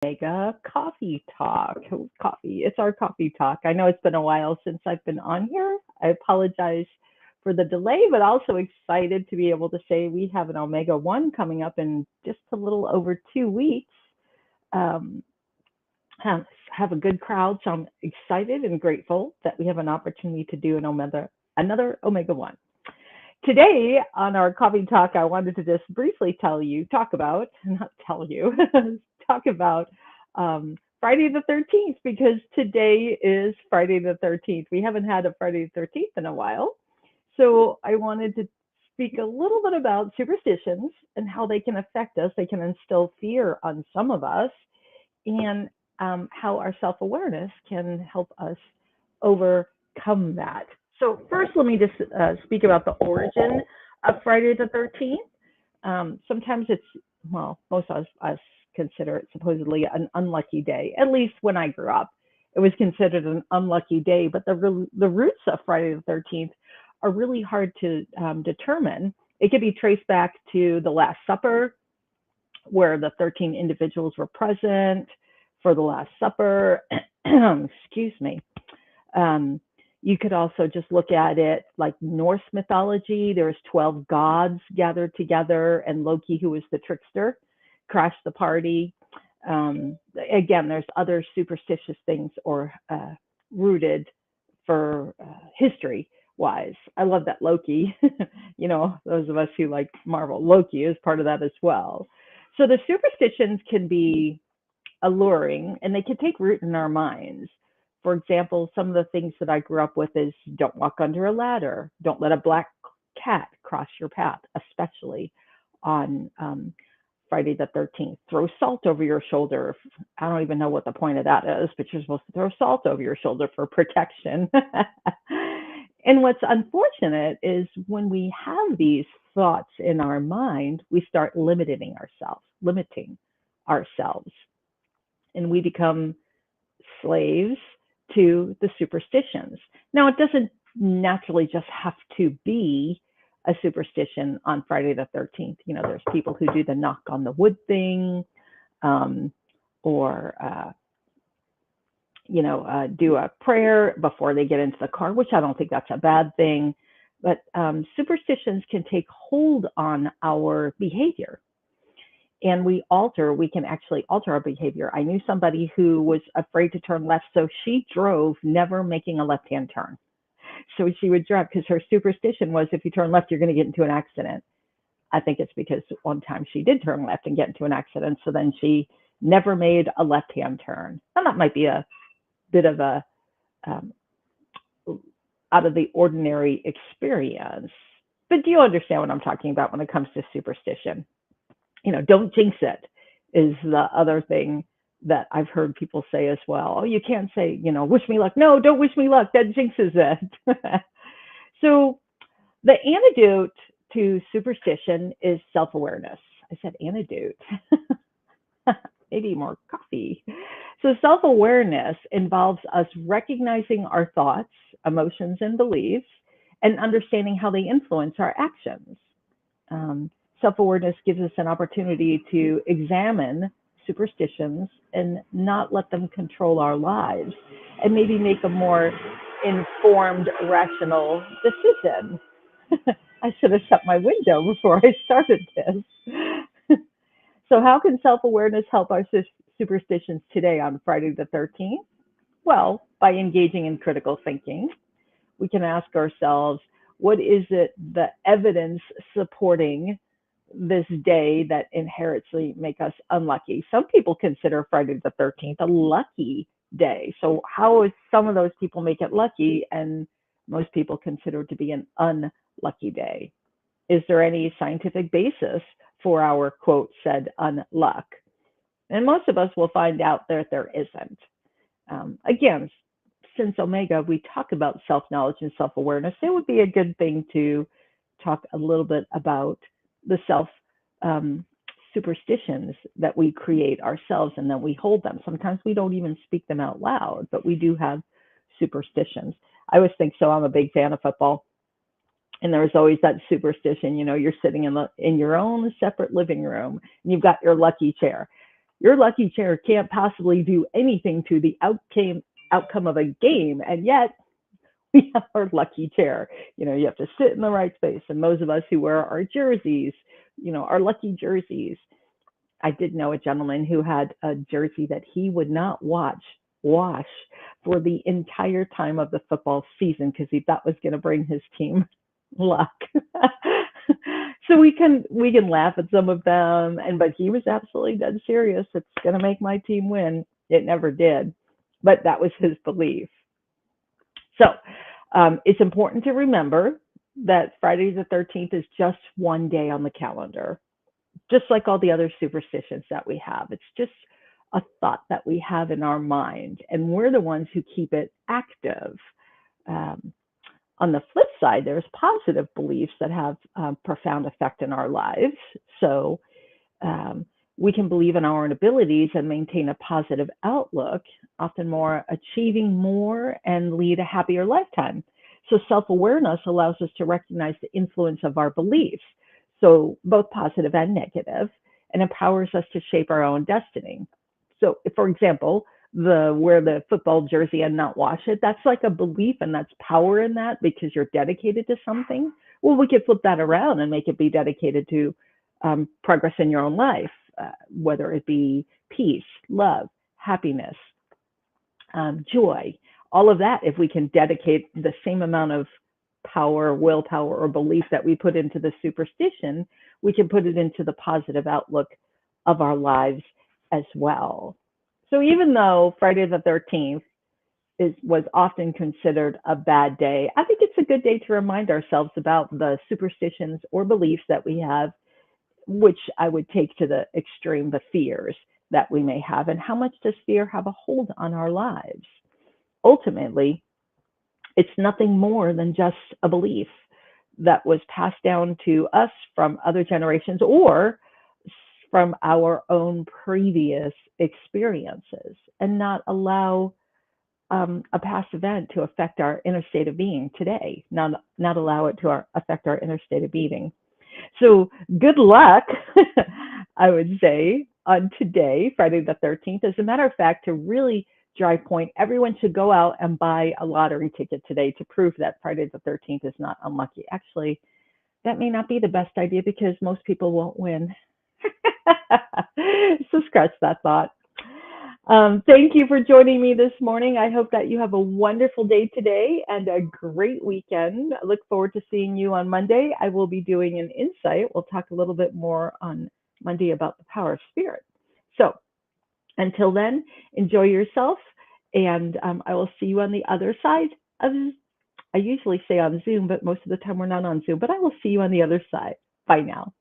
Mega Coffee Talk. Coffee. It's our coffee talk. I know it's been a while since I've been on here. I apologize for the delay, but also excited to be able to say we have an Omega 1 coming up in just a little over 2 weeks. Um, have a good crowd, so I'm excited and grateful that we have an opportunity to do another Omega 1. Today on our coffee talk, I wanted to just briefly talk about, not tell you, talk about Friday the 13th, because today is Friday the 13th. We haven't had a Friday the 13th in a while. So I wanted to speak a little bit about superstitions and how they can affect us. They can instill fear on some of us, and how our self awareness can help us overcome that. So, first, let me just speak about the origin of Friday the 13th. Sometimes it's, well, most of us consider it supposedly an unlucky day. At least when I grew up, it was considered an unlucky day. But the roots of Friday the 13th are really hard to determine. It could be traced back to the Last Supper, where the 13 individuals were present for the Last Supper. Excuse me. Um, you could also just look at it like Norse mythology. There's 12 gods gathered together, and Loki, who was the trickster, crashed the party. Again, there's other superstitious things or rooted for history wise. I love that Loki, those of us who like Marvel, Loki is part of that as well. So the superstitions can be alluring and they can take root in our minds. For example, some of the things that I grew up with is don't walk under a ladder, don't let a black cat cross your path, especially on Friday the 13th. Throw salt over your shoulder. I don't even know what the point of that is, but you're supposed to throw salt over your shoulder for protection. And what's unfortunate is when we have these thoughts in our mind, we start limiting ourselves, and we become slaves to the superstitions. Now, it doesn't naturally just have to be a superstition on Friday the 13th. There's people who do the knock on the wood thing, or do a prayer before they get into the car, which I don't think that's a bad thing. But superstitions can take hold on our behavior, and we can actually alter our behavior. I knew somebody who was afraid to turn left, so she drove never making a left-hand turn. So she would drive because her superstition was if you turn left, you're going to get into an accident. I think it's because one time she did turn left and get into an accident, so then she never made a left-hand turn. And that might be a bit of a um, out of the ordinary experience. But do you understand what I'm talking about when it comes to superstition? Don't jinx it is the other thing that I've heard people say as well. Oh, you can't say, wish me luck. No, don't wish me luck. That jinxes it. So the antidote to superstition is self-awareness. I said antidote. Maybe more coffee. So self-awareness involves us recognizing our thoughts, emotions, and beliefs, and understanding how they influence our actions. Self-awareness gives us an opportunity to examine superstitions and not let them control our lives, and maybe make a more informed, rational decision. I should have shut my window before I started this. So how can self-awareness help our superstitions today on Friday the 13th? Well, by engaging in critical thinking, we can ask ourselves, what is it, the evidence supporting this day that inherently make us unlucky? Some people consider Friday the 13th a lucky day. So how is some of those people make it lucky and most people consider it to be an unlucky day? Is there any scientific basis for our quote said unluck? And most of us will find out that there isn't. Again, since Omega, we talk about self-knowledge and self-awareness, it would be a good thing to talk a little bit about the self superstitions that we create ourselves and that we hold them. Sometimes we don't even speak them out loud, but we do have superstitions. I always think so. I'm a big fan of football. And there's always that superstition, you're sitting in your own separate living room and you've got your lucky chair. Your lucky chair can't possibly do anything to the outcome of a game, and yet we have our lucky chair. You have to sit in the right space. And those of us who wear our jerseys, our lucky jerseys. I did know a gentleman who had a jersey that he would not wash for the entire time of the football season because he thought was going to bring his team luck. So we can laugh at some of them, but he was absolutely dead serious. It's going to make my team win. It never did, but that was his belief. So it's important to remember that Friday the 13th is just one day on the calendar, just like all the other superstitions that we have. It's just a thought that we have in our mind, and we're the ones who keep it active. Um, on the flip side, there's positive beliefs that have profound effect in our lives. So um, we can believe in our own abilities and maintain a positive outlook, often more achieving more and lead a happier lifetime. So self-awareness allows us to recognize the influence of our beliefs, so both positive and negative, and empowers us to shape our own destiny. So, for example, the wear the football jersey and not wash it, that's like a belief, and that's power in that because you're dedicated to something. Well, we could flip that around and make it be dedicated to progress in your own life, whether it be peace, love, happiness, joy, all of that. If we can dedicate the same amount of power, willpower, or belief that we put into the superstition, we can put it into the positive outlook of our lives as well. So even though Friday the 13th was often considered a bad day, I think it's a good day to remind ourselves about the superstitions or beliefs that we have, which I would take to the extreme, the fears that we may have, and how much does fear have a hold on our lives. Ultimately, it's nothing more than just a belief that was passed down to us from other generations or from our own previous experiences, and not allow a past event to affect our inner state of being today, not allow it to affect our inner state of being. So good luck, I would say, on today, Friday the 13th. As a matter of fact, to really drive point, everyone should go out and buy a lottery ticket today to prove that Friday the 13th is not unlucky. Actually, that may not be the best idea because most people won't win. So scratch that thought. Thank you for joining me this morning. I hope that you have a wonderful day today and a great weekend. I look forward to seeing you on Monday. I will be doing an insight. We'll talk a little bit more on Monday about the power of spirit. So until then, enjoy yourself, and I will see you on the other side of, I usually say on Zoom, but most of the time we're not on Zoom, but I will see you on the other side. Bye now.